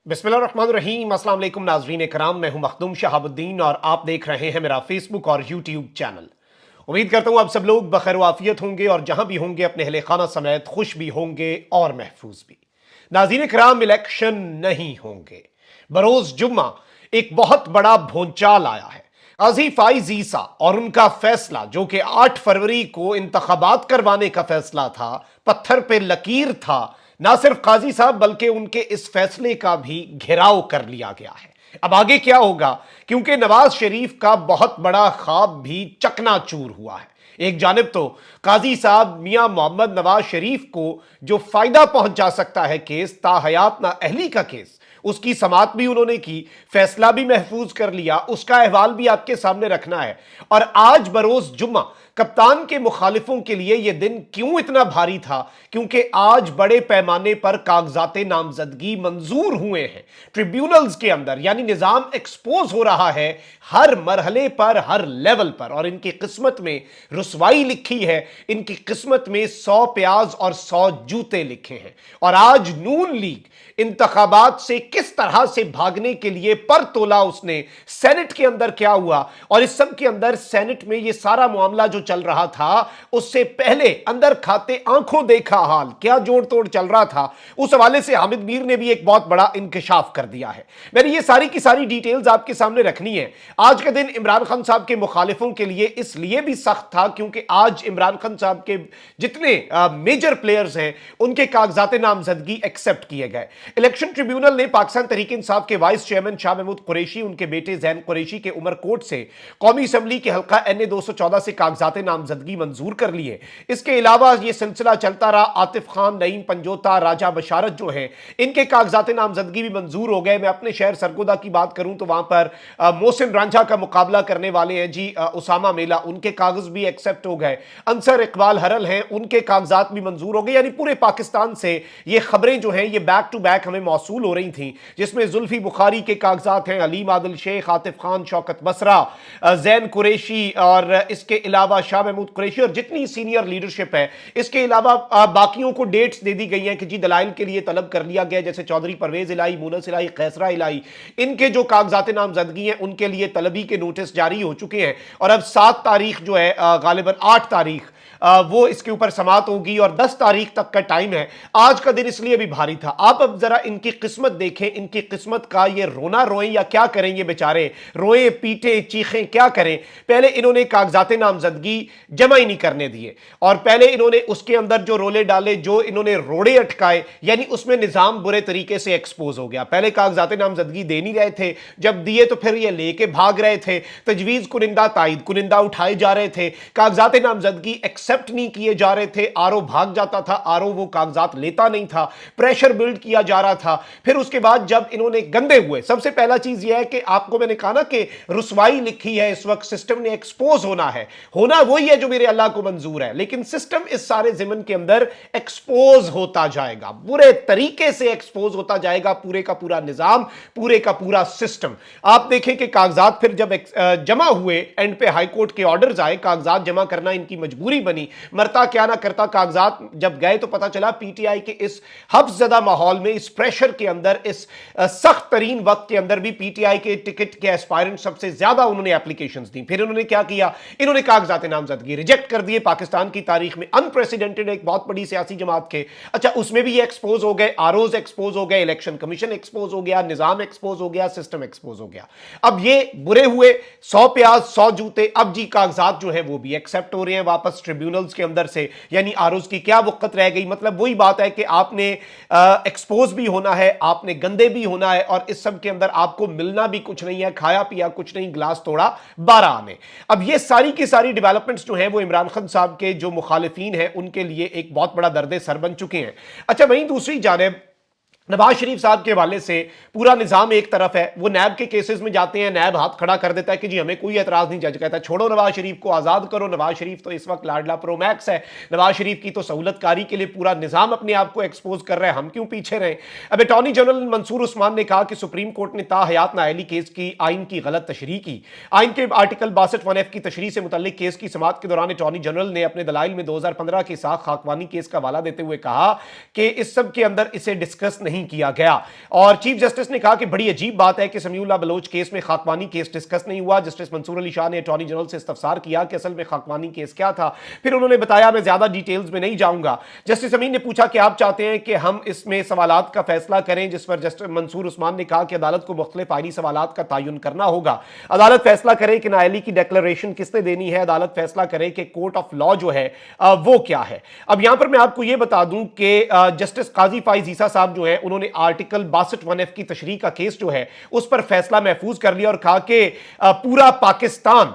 बिस्मिल्लाहिर्रहमानिर्रहीम। अस्सलाम वालेकुम नाज़रीन कराम, मैं हूं मखदूम शहाबुद्दीन और आप देख रहे हैं मेरा फेसबुक और यूट्यूब चैनल। उम्मीद करता हूं आप सब लोग बखैर वाफियत होंगे और जहां भी होंगे अपने अहले खाना समेत खुश भी होंगे और महफूज भी। नाज़रीन कराम, इलेक्शन नहीं होंगे, बरोज जुम्मा एक बहुत बड़ा भूचाल आया है। काजी फाइज ईसा और उनका फैसला, जो कि 8 फरवरी को इंतखाबात करवाने का फैसला था, पत्थर पे लकीर था। ना सिर्फ काजी साहब बल्कि उनके इस फैसले का भी घेराव कर लिया गया है। अब आगे क्या होगा, क्योंकि नवाज शरीफ का बहुत बड़ा ख्वाब भी चकनाचूर हुआ है। एक जानिब तो काजी साहब मियां मोहम्मद नवाज शरीफ को जो फायदा पहुंचा सकता है केस ताहयात ना अहली का केस, उसकी समात भी उन्होंने की, फैसला भी महफूज कर लिया, उसका अहवाल भी आपके सामने रखना है। और आज बरोज जुम्मा कप्तान के मुखालिफों के लिए यह दिन क्यों इतना भारी था, क्योंकि आज बड़े पैमाने पर कागजाते नामजदगी मंजूर हुए हैं ट्रिब्यूनल्स के अंदर, यानी निजाम एक्सपोज हो रहा है हर मरहले पर, हर लेवल पर। और इनकी किस्मत में रुसवाई लिखी है, इनकी किस्मत में 100 प्याज और 100 जूते लिखे हैं। और आज नून लीग इंतखाबात से किस तरह से भागने के लिए पर तोला उसने, सेनेट के अंदर क्या हुआ, और इस सब के अंदर सेनेट में यह सारा मामला जो चल रहा था, उससे पहले अंदर खाते आंखों देखा हाल क्या जोड़ तोड़ चल रहा था, उस हवाले से हामिद मीर ने भी एक बहुत बड़ा इंकशाफ कर दिया है। मैंने ये सारी की सारी डिटेल्स आपके सामने रखनी है। आज का दिन इमरान खान साहब के मुखालिफों के लिए इसलिए भी सख्त था क्योंकि आज इमरान खान साहब के जितने मेजर प्लेयर्स हैं उनके कागजाते नामजदगी एक्सेप्ट किए गए। इलेक्शन ट्रिब्यूनल ने पाकिस्तान तहरीक इंसाफ के वाइस चेयरमैन शाह महमूद कुरैशी, उनके बेटे जैन कुरैशी के उमरकोट से कौमी असम्बली के हल्का NA 214 से कागजाते नामजदगी मंजूर कर लिए। इसके अलावा यह सिलसिला चलता रहा, आतिफ खान, नईम पंजोता, राजा बशारत जो है, इनके कागजाते नामजदगी भी मंजूर हो गए। मैं अपने शहर सरगोदा की बात करूं तो वहां पर मोहसिन रांझा का मुकाबला करने वाले हैं जी उसामा मेला, उनके कागज भी एक्सेप्ट हो गए। अंसर इकबाल हरल हैं, उनके कागजात भी मंजूर हो गए। यानी पूरे पाकिस्तान से ये खबरें जो हैं ये बैक टू बैक हमें मौसूल हो रही थी, जिसमें जुल्फी बुखारी के कागजात हैं, अलीम आदिल शेख, आतिफ खान, शौकत बसरा, जैन कुरैशी और इसके अलावा शाह महमूद कुरैशी और जितनी सीनियर लीडरशिप है। इसके अलावा बाकियों को डेट्स दे दी गई हैं कि जी दलाइल के लिए तलब कर लिया गया, जैसे चौधरी परवेज इलाही, मुनस इलाही, कैसरा इलाही, इनके जो कागजात नामजदगी हैं उनके लिए तलबी के नोटिस जारी हो चुके हैं। और अब 7 तारीख जो है, गालिबन 8 तारीख वो इसके ऊपर समात होगी और 10 तारीख तक का टाइम है। आज का दिन इसलिए भी भारी था। आप अब जरा इनकी किस्मत देखें, इनकी किस्मत का ये रोना रोएं या क्या करें, ये बेचारे रोएं, पीटे, चीखें, क्या करें। पहले इन्होंने कागजाते नामजदगी जमा ही नहीं करने दिए और पहले इन्होंने उसके अंदर जो रोले डाले, जो इन्होंने रोड़े अटकाए, यानी उसमें निजाम बुरे तरीके से एक्सपोज हो गया। पहले कागजाते नामजदगी दे नहीं रहे थे, जब दिए तो फिर ये लेके भाग रहे थे, तजवीज कुनिंदा, ताइद कुनिंदा उठाए जा रहे थे, कागजाते नामजदगी एक्सेप्ट नहीं किए जा रहे थे, आरओ भाग जाता था, आरओ वो कागजात लेता नहीं था, प्रेशर बिल्ड किया जा रहा था। फिर उसके बाद जब इन्होंने गंदे हुए, सबसे पहला चीज यह है कि आपको मैंने कहा ना कि रुसवाई लिखी है इस वक्त, सिस्टम ने एक्सपोज होना है, होना वही है जो मेरे अल्लाह को मंजूर है, लेकिन सिस्टम इस सारे जिमन के अंदर एक्सपोज होता जाएगा, बुरे तरीके से एक्सपोज होता जाएगा, पूरे का पूरा निजाम, पूरे का पूरा सिस्टम। आप देखें कि कागजात फिर जब जमा हुए, एंड पे हाईकोर्ट के ऑर्डर्स आए, कागजात जमा करना इनकी मजबूरी बनी, मरता क्या ना करता। कागजात जब गए तो पता चला पीटीआई के इस हफ्ज़दा माहौल में, इस प्रेशर के अंदर, इस सख्त तरीन वक्त के अंदर भी पीटीआई के टिकट के एस्पायरेंट सबसे ज्यादा उन्होंने एप्लीकेशंस दी। फिर उन्होंने क्या किया, इन्होंने कागजात नामजदगी रिजेक्ट कर दिए। पाकिस्तान की तारीख में अनप्रेसिडेंटेड, एक बहुत बड़ी सियासी जमात के, अच्छा उसमें भी ये एक्सपोज हो गए, आरओज एक्सपोज हो गए, इलेक्शन कमीशन एक्सपोज हो गया, निजाम एक्सपोज हो गया, सिस्टम एक्सपोज हो गया। अब ये बुरे हुए, 100 प्याज 100 जूते। अब जी कागजात जो है वो भी एक्सेप्ट हो रहे हैं वापस ट्रिब्यूनल्स के अंदर से, यानी आरोज की क्या वक्त रह गई। मतलब वही बात है कि आपने एक्सपोज भी होना है, आपने गंदे भी होना है, और इस सब के अंदर आपको मिलना भी कुछ नहीं है, खाया पिया कुछ नहीं, ग्लास तोड़ा 12 आने। अब ये सारी की सारी डेवलपमेंट्स जो हैं वो इमरान खान साहब के जो मुखालिफिन हैं उनके लिए एक बहुत बड़ा दर्द सर बन चुके हैं। अच्छा, वहीं दूसरी जानिब नवाज शरीफ साहब के हवाले से पूरा निजाम एक तरफ है, वो नैब के केसेस में जाते हैं, नैब हाथ खड़ा कर देता है कि जी हमें कोई एतराज नहीं, जज कहता है छोड़ो नवाज शरीफ को, आजाद करो। नवाज शरीफ तो इस वक्त लाडला प्रो मैक्स है, नवाज शरीफ की तो सहूलतकारी के लिए पूरा निजाम अपने आप को एक्सपोज कर रहा है, हम क्यों पीछे रहे। अब अटॉर्नी जनरल मंसूर उस्मान ने कहा कि सुप्रीम कोर्ट ने ताहयात नाअहली केस की आइन की गलत तशरीह की। आइन के आर्टिकल 62(1)(f) की तशरीह से मुतल्लिक केस की समाअत के दौरान अटॉर्नी जनरल ने अपने दलाइल में 2015 के साथ खाकवानी केस का हवाला देते हुए कहा कि इस सब के अंदर इसे डिस्कस नहीं नहीं किया गया। और चीफ जस्टिस ने कहा कि बड़ी अजीब बात है कि समीउल्लाह बलोच केस में खाकवानी केस डिस्कस नहीं हुआ। जस्टिस मंसूर अली शाह ने अटॉर्नी जनरल से इस्तफसार किया कि असल में खाकवानी केस क्या था। फिर उन्होंने बताया, मैं ज्यादा डिटेल्स में नहीं जाऊंगा। जस्टिस अमीन ने पूछा कि आप चाहते हैं कि हम इसमें सवालात का फैसला करें, जिस पर जस्टिस मंसूर उस्मान ने कहा कि अदालत को मुख्तलिफ आईनी सवालात का तयन करना होगा। अदालत फैसला करे कि नाअहली की डिक्लेरेशन किसने देनी है, अदालत फैसला करे कि कोर्ट ऑफ लॉ जो है वो क्या है। अब यहां पर मैं आपको यह बता दूं कि जस्टिस काजी फाइज ईसा साहब जो है, उन्होंने आर्टिकल 62(1)(f) की तशरीह का केस जो है उस पर फैसला महफूज कर लिया और कहा कि पूरा पाकिस्तान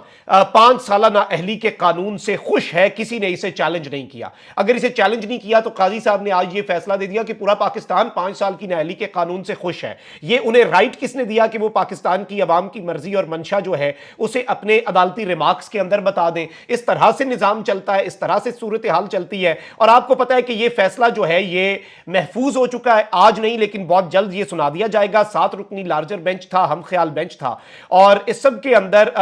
5 साल नाअहली के कानून से खुश है, किसी ने इसे चैलेंज नहीं किया। अगर इसे चैलेंज नहीं किया तो काजी साहब ने आज यह फैसला दे दिया कि पूरा पाकिस्तान 5 साल की नाअहली के कानून से खुश है। यह उन्हें राइट किसने दिया कि वो पाकिस्तान की अवाम की मर्जी और मंशा जो है उसे अपने अदालती रिमार्क्स के अंदर बता दें। इस तरह से निजाम चलता है, इस तरह से सूरत हाल चलती है। और आपको पता है कि यह फैसला जो है यह महफूज हो चुका है, आज नहीं लेकिन बहुत जल्द यह सुना दिया जाएगा। 7 रुकनी लार्जर बेंच था, हम ख्याल बेंच था, और इस सब के अंदर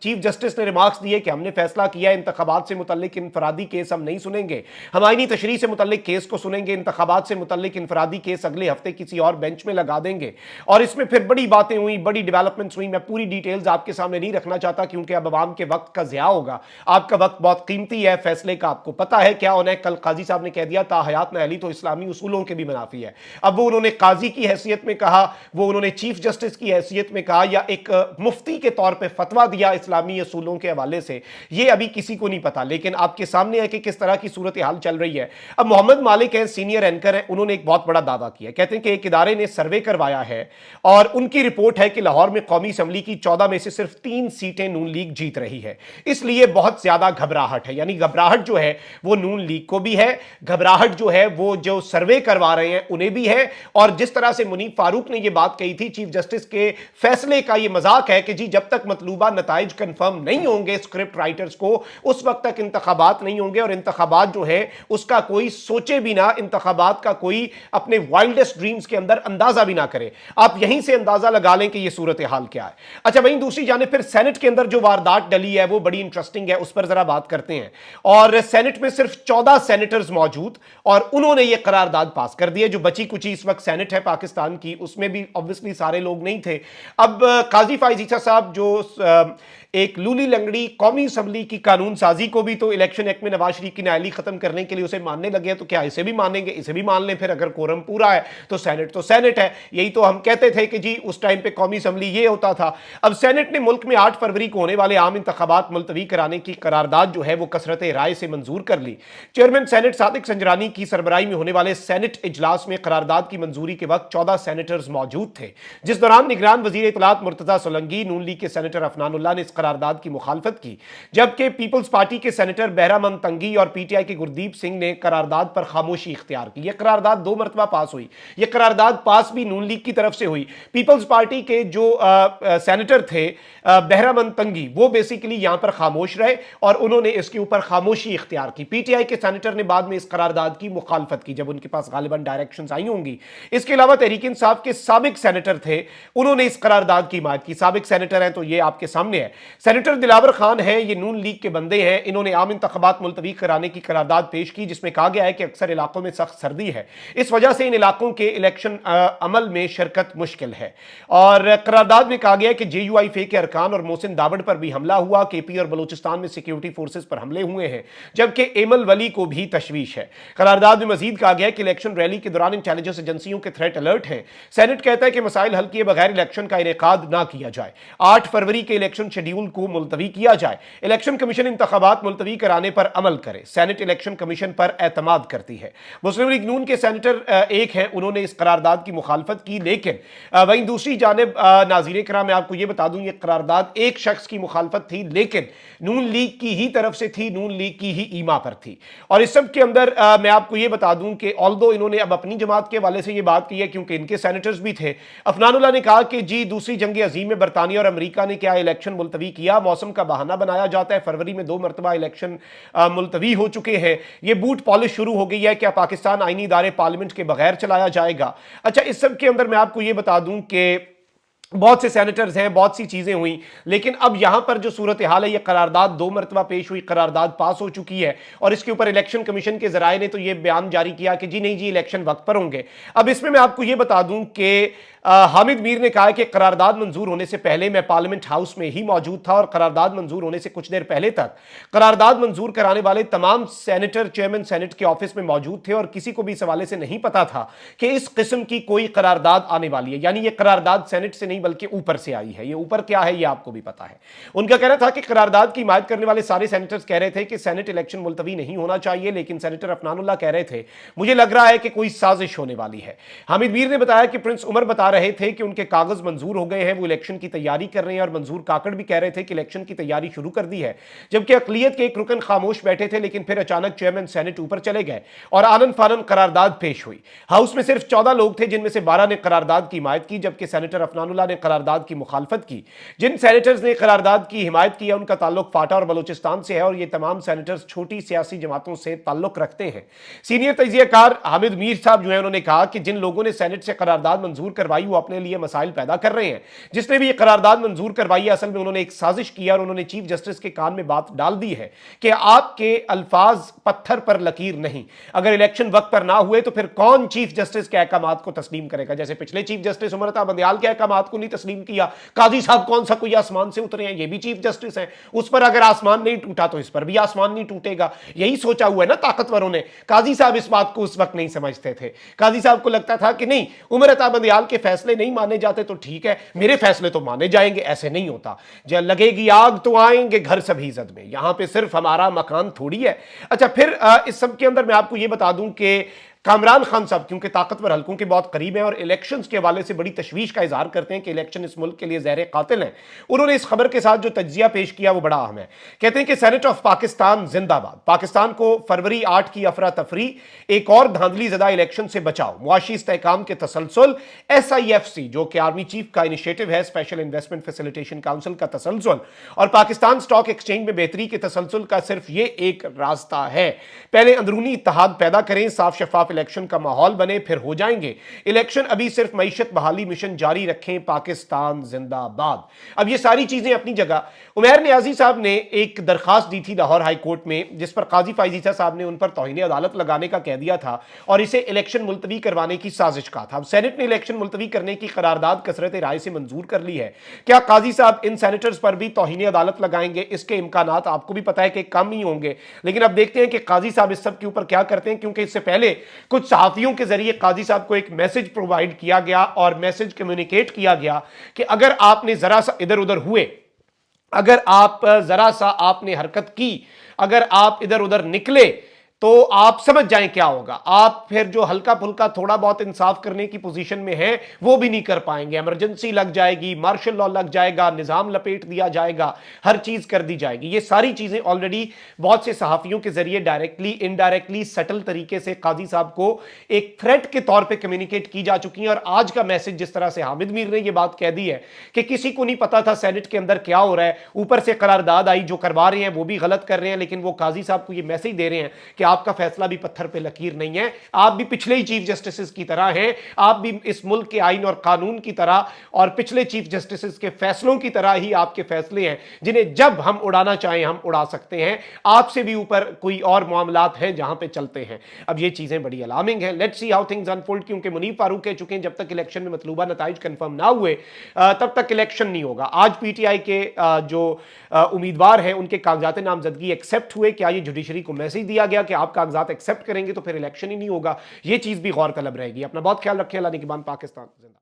चीफ जस्टिस ने रिमार्क्स दिए कि हमने फैसला किया इंतखाबात से मुतल्लिक इनफरादी केस हम नहीं सुनेंगे, हम आईनी तशरीह से मुतल्लिक केस को सुनेंगे, इंतखाबात से मुतल्लिक इनफरादी केस अगले हफ्ते किसी और बेंच में लगा देंगे। और इसमें फिर बड़ी बातें हुई, बड़ी डेवलपमेंट्स हुई। मैं पूरी डिटेल्स आपके सामने नहीं रखना चाहता क्योंकि अब अवाम के वक्त का ज़िया होगा। आपका वक्त बहुत कीमती है, फैसले का आपको पता है क्या होना है। कल काजी साहब ने कह दिया था हयात नाअहली तो इस्लामी उसूलों के भी मुनाफी है। अब वो उन्होंने काजी की हैसियत में कहा, वो उन्होंने चीफ जस्टिस की हैसियत में कहा, या एक मुफ्ती के तौर पे फतवा दिया इस्लामी उसूलों के हवाले से, ये अभी किसी को नहीं पता। लेकिन आपके सामने है कि किस तरह की सूरत हाल चल रही है। अब मोहम्मद मालिक हैं, सीनियर एंकर हैं, उन्होंने एक बहुत बड़ा दावा किया। कहते हैं कि एक इदारे ने सर्वे करवाया है और उनकी रिपोर्ट है कि लाहौर में कौमी असम्बली की 14 में से सिर्फ 3 सीटें नून लीग जीत रही है, इसलिए बहुत ज्यादा घबराहट है। यानी घबराहट जो है वो नून लीग को भी है, घबराहट जो है वो जो सर्वे करवा रहे हैं उन्हें भी है। और जिस तरह से मुनीब फारूक ने यह बात कही थी, चीफ जस्टिस के फैसले का यह मजाक है कि जी जब तक मतलूबा नताइज कंफर्म नहीं होंगे स्क्रिप्ट राइटर्स को, उस वक्त तक इंतखाबात नहीं होंगे। और इंतखाबात जो है उसका कोई सोचे भी ना, इंतखाबात का कोई अपने वाइल्डेस्ट ड्रीम्स के अंदर अंदाजा भी ना करे। आप यहीं से अंदाजा लगा लें कि यह सूरत हाल क्या है। अच्छा, वहीं दूसरी जानिब फिर सेनेट के अंदर जो वारदात डली है वो बड़ी इंटरेस्टिंग है, उस पर जरा बात करते हैं। और सेनेट में सिर्फ 14 सेनेटर्स मौजूद और उन्होंने यह करारदाद पास कर दी है। जो बची कुची इस वक्त सेनेट है पाकिस्तान की, उसमें भी ऑब्वियसली सारे लोग नहीं थे। अब काजी फाइज ईसा साहब जो एक लूली लंगड़ी कौमी असम्बली की कानून साजी को भी तो इलेक्शन एक्ट में नवाज शरीफ की नाअहली खत्म करने के लिए उसे मानने लगे, तो क्या इसे भी मानेंगे? इसे भी मान लें फिर, अगर कोरम पूरा है तो सेनेट है। यही तो हम कहते थे कि जी उस टाइम पे कौमी असम्बली ये होता था। अब सेनेट ने मुल्क में 8 फरवरी को होने वाले आम इंतखाबात मुलतवी कराने की करारदाद जो है वो कसरत राय से मंजूर कर ली। चेयरमैन सेनेट सादिक संजरानी की सरबराही में होने वाले सेनेट इजलास में करारदाद की मंजूरी के वक्त 14 सेनेटर्स मौजूद थे, जिस दौरान निगरान वजीर इत्तलात मुर्तजा सोलंकी, नून लीग के सेनेटर अफनानुल्लाह ने इस करारदाद की मुखालफत की, जबकि पीपल्स पार्टी के सेनेटर बहरामन तंगी और पीटीआई के गुरदीप सिंह ने करारदाद पर खामोशी इख्तियार की। यह करारदाद 2 मरतबा पास हुई। यह करारदाद पास भी नून लीग की तरफ से हुई। पीपल्स पार्टी के जो सेनेटर थे बहरामन तंगी, वो बेसिकली यहां पर खामोश रहे और उन्होंने इसके ऊपर खामोशी इख्तियार की। पीटीआई के सेनेटर ने बाद में इस करारदाद की मुखालफत की जब उनके पास गालिबन डायरेक्शंस आई होंगी। इसके अलावा तहरीक इंसाफ के साबिक सेनेटर थे, उन्होंने इस करारदाद की हिमायत की। साबिक सेनेटर हैं तो ये आपके सामने है। सेनेटर दिलावर खान हैं, ये नून लीग के बंदे हैं। इन्होंने आम इंतखाबात मुलतवी कराने की करारदाद पेश की, जिसमें कहा गया है कि अक्सर इलाकों में सख्त सर्दी है, इस वजह से इन इलाकों के इलेक्शन अमल में शिरकत मुश्किल है। और करारदाद में कहा गया है कि JUIF के अरकान और मोहसिन दावड़ पर भी हमला हुआ। KP और बलूचिस्तान में सिक्योरिटी फोर्सेस पर हमले हुए हैं, जबकि एमल वली को भी तशवीश है। करारदाद में मजीद कहा गया है कि इलेक्शन रैली के दौरान इंटेलिजेंस एजेंसियों के थ्रेट अलर्ट हैं। सेनेट कहता है कि मसाइल हल किए बगैर इलेक्शन का इनेकाद ना किया जाए। 8 फरवरी के इलेक्शन शेड्यूल को मुलतवी किया जाए। इलेक्शन कमीशन इंतखाबात मुलतवी कराने पर अमल करे। सेनेट इलेक्शन कमीशन पर एतमाद करती है। मुस्लिम लीग नून के सेनेटर एक हैं, उन्होंने इस करारदाद की मुखालफत की। लेकिन वहीं दूसरी जानिब नाज़रीन किराम, मैं आपको यह बता दूं, यह करारदाद एक शख्स की मुखालफत थी, लेकिन नून लीग की ही तरफ से थी, नून लीग की ही ईमा पर थी। और इस सब के अंदर मैं आपको यह बता दूं कि ऑल्दो इन्होंने अब अपनी जमात के हवाले से यह बात की है, क्योंकि इनके सेनेटर्स भी थे। अफनानुल्लाह ने कहा कि जी दूसरी जंग अजीम में बरतानिया और अमेरिका ने क्या इलेक्शन मुलतवी किया? मौसम का बहाना बनाया जाता है। फरवरी में 2 मरतबा इलेक्शन मुलतवी हो चुके हैं। ये बूट पॉलिश शुरू हो गई है। क्या पाकिस्तान आईनी इदारे पार्लियामेंट के बगैर चलाया जाएगा? अच्छा, इस सब के अंदर मैं आपको यह बता दूं कि बहुत से सेनेटर्स हैं, बहुत सी चीजें हुई, लेकिन अब यहां पर जो सूरत हाल है, ये करारदाद 2 मरतबा पेश हुई, करारदाद पास हो चुकी है और इसके ऊपर इलेक्शन कमीशन के जराये ने तो ये बयान जारी किया कि जी नहीं जी, इलेक्शन वक्त पर होंगे। अब इसमें मैं आपको ये बता दूं कि हामिद मीर ने कहा कि करारदाद मंजूर होने से पहले मैं पार्लियामेंट हाउस में ही मौजूद था और करारदाद मंजूर होने से कुछ देर पहले तक करारदाद मंजूर कराने वाले तमाम सेनेटर चेयरमैन सेनेट के ऑफिस में मौजूद थे और किसी को भी इस हवाले से नहीं पता था कि इस किस्म की कोई करारदाद आने वाली है। यानी ये करारदाद सेनेट से नहीं बल्कि ऊपर से आई है। ये ऊपर क्या है ये आपको भी पता है। उनका कहना था कि करारदाद की हिमायत करने वाले सारे सेनेटर्स कह रहे थे कि सेनेट इलेक्शन मुलतवी नहीं होना चाहिए, लेकिन सेनेटर अफनानुल्लाह कह रहे थे मुझे लग रहा है कि कोई साजिश होने वाली है। हामिद मीर ने बताया कि प्रिंस उमर बता रहे थे कि उनके कागज मंजूर हो गए हैं, वो इलेक्शन की तैयारी कर रहे हैं और मंजूर काकड़ भी कह रहे थे कि इलेक्शन की तैयारी शुरू कर दी है, जबकि अकलियत के एक रुकन खामोश बैठे थे, लेकिन फिर अचानक चेयरमैन सेनेट ऊपर चले गए और आनन फानन करारदाद पेश हुई। हाउस में सिर्फ 14 लोग थे, जिनमें से 12 ने करारदाद की हिमायत की, जबकि सेनेटर अफनानुल्लाह ने करारदाद की मुखालफत की। जिन सेनेटर्स ने करारदाद की हिमायत की है उनका ताल्लुक फाटा और बलोचिस्तान से है और ये तमाम सेनेटर्स छोटी सियासी जमातों से ताल्लुक रखते हैं। सीनियर तजियाकार हामिद मीर साहब जो है उन्होंने कहा कि जिन लोगों ने सेनेट से करारदाद मंजूर करवाई वो अपने लिए मसाइल पैदा कर रहे हैं। जिसने भी ये करारदाद मंजूर करवाई है असल में उन्होंने एक साजिश की और उन्होंने चीफ जस्टिस के कान में बात डाल दी है कि आपके अल्फाज पत्थर पर लकीर नहीं, अगर इलेक्शन वक्त पर ना हुए तो फिर कौन चीफ जस्टिस के अहकामात को तस्लीम करेगा। जैसे पिछले चीफ जस्टिस उमर अता बंदयाल के अहकामात को नहीं तस्लीम किया, काजी साहब कौन सा कोई आसमान से उतरे हैं, ये भी चीफ जस्टिस हैं, उस पर अगर आसमान नहीं टूटा तो इस पर भी आसमान नहीं टूटेगा। यही सोचा हुआ है ना ताकतवरों ने। काजी साहब इस बात को उस वक्त नहीं समझते थे। काजी साहब को लगता था कि नहीं, उमर अता बंदयाल के फैसले नहीं माने जाते तो ठीक है, मेरे फैसले तो माने जाएंगे। ऐसे नहीं होता, जब लगेगी आग तो आएंगे घर सभी इज्जत में, यहां पे सिर्फ हमारा मकान थोड़ी है। अच्छा, फिर इस सब के अंदर मैं आपको यह बता दूं कि कामरान खान साहब क्योंकि ताकतवर हलकों के बहुत करीब हैं और इलेक्शंस के हवाले से बड़ी तशवीश का इजहार करते हैं कि इलेक्शन इस मुल्क के लिए ज़हर कातिल हैं, उन्होंने इस खबर के साथ जो तज्जिया पेश किया वो बड़ा अहम है। कहते हैं कि सेनेट ऑफ पाकिस्तान जिंदाबाद, पाकिस्तान को फरवरी 8 की अफरा तफरी, एक और धांधली ज़दा इलेक्शन से बचाओ, मुआशी इस्तेहकाम के तसलसल, SIFC जो कि आर्मी चीफ का इनिशिएटिव है, स्पेशल इन्वेस्टमेंट फैसिलिटेशन काउंसिल का तसलसल, और पाकिस्तान स्टॉक एक्सचेंज में बेहतरी के तसलसल का सिर्फ ये एक रास्ता है। पहले अंदरूनी इत्तेहाद पैदा करें, साफ शफाफ इलेक्शन का माहौल बने, फिर हो जाएंगे इलेक्शन। अभी सिर्फ मईशत बहाली मिशन जारी रखें, पाकिस्तान जिंदाबाद। अब ये सारी चीजें अपनी जगह। उमैर नियाजी साहब ने एक दरखास्त दी थी लाहौर हाई कोर्ट में, जिस पर काजी फाइजीसा साहब ने उन पर तौहीन अदालत लगाने का कह दिया था और इसे इलेक्शन मुलतवी करवाने की साजिश कहा था। अब सेनेट ने इलेक्शन मुलतवी करने की करारदाद कसरत राय से मंजूर कर ली है। क्या काजी साहब इन सेनेटर्स पर भी तौहीन अदालत लगाएंगे? इसके इम्कानात आपको भी पता है कि कम ही होंगे, लेकिन अब देखते हैं कि काजी साहब इस सब के ऊपर क्या करते हैं, क्योंकि इससे पहले कुछ सहाफियों के जरिए काजी साहब को एक मैसेज प्रोवाइड किया गया और मैसेज कम्युनिकेट किया गया कि अगर आपने जरा सा इधर उधर हुए, अगर आप जरा सा आपने हरकत की, अगर आप इधर उधर निकले तो आप समझ जाएं क्या होगा। आप फिर जो हल्का फुल्का थोड़ा बहुत इंसाफ करने की पोजीशन में है वो भी नहीं कर पाएंगे। इमरजेंसी लग जाएगी, मार्शल लॉ लग जाएगा, निजाम लपेट दिया जाएगा, हर चीज कर दी जाएगी। ये सारी चीजें ऑलरेडी बहुत से सहाफियों के जरिए डायरेक्टली इनडायरेक्टली सटल तरीके से काजी साहब को एक थ्रेट के तौर पर कम्युनिकेट की जा चुकी है। और आज का मैसेज जिस तरह से हामिद मीर ने यह बात कह दी है कि किसी को नहीं पता था सेनेट के अंदर क्या हो रहा है, ऊपर से करारदाद आई, जो करवा रहे हैं वो भी गलत कर रहे हैं, लेकिन वो काजी साहब को यह मैसेज दे रहे हैं कि आपका फैसला भी पत्थर पे लकीर नहीं है, आप भी पिछले ही चीफ जस्टिस की तरह हैं, आप भी इस मुल्क के आइन और कानून की तरह और पिछले चीफ जस्टिस के फैसलों की तरह ही आपके फैसले हैं, जिन्हें जब हम उड़ाना चाहें हम उड़ा सकते हैं। आपसे भी ऊपर कोई और मामलात हैं जहां पे चलते हैं। अब ये चीजें बड़ी अलार्मिंग हैं। Let's see how things unfold, क्योंकि मुनीर फारूक कह चुके हैं जब तक इलेक्शन में मतलूबा नताइज कंफर्म ना हुए तब तक इलेक्शन नहीं होगा। आज PTI के जो उम्मीदवार हैं उनके कागजात नामजदगी एक्सेप्ट हुए। क्या ये जुडिशरी को मैसेज दिया गया कि आप कागजात एक्सेप्ट करेंगे तो फिर इलेक्शन ही नहीं होगा? ये चीज भी गौर तलब रहेगी। अपना बहुत ख्याल रखें। अल्लाह निगहबान। पाकिस्तान जिंदाबाद।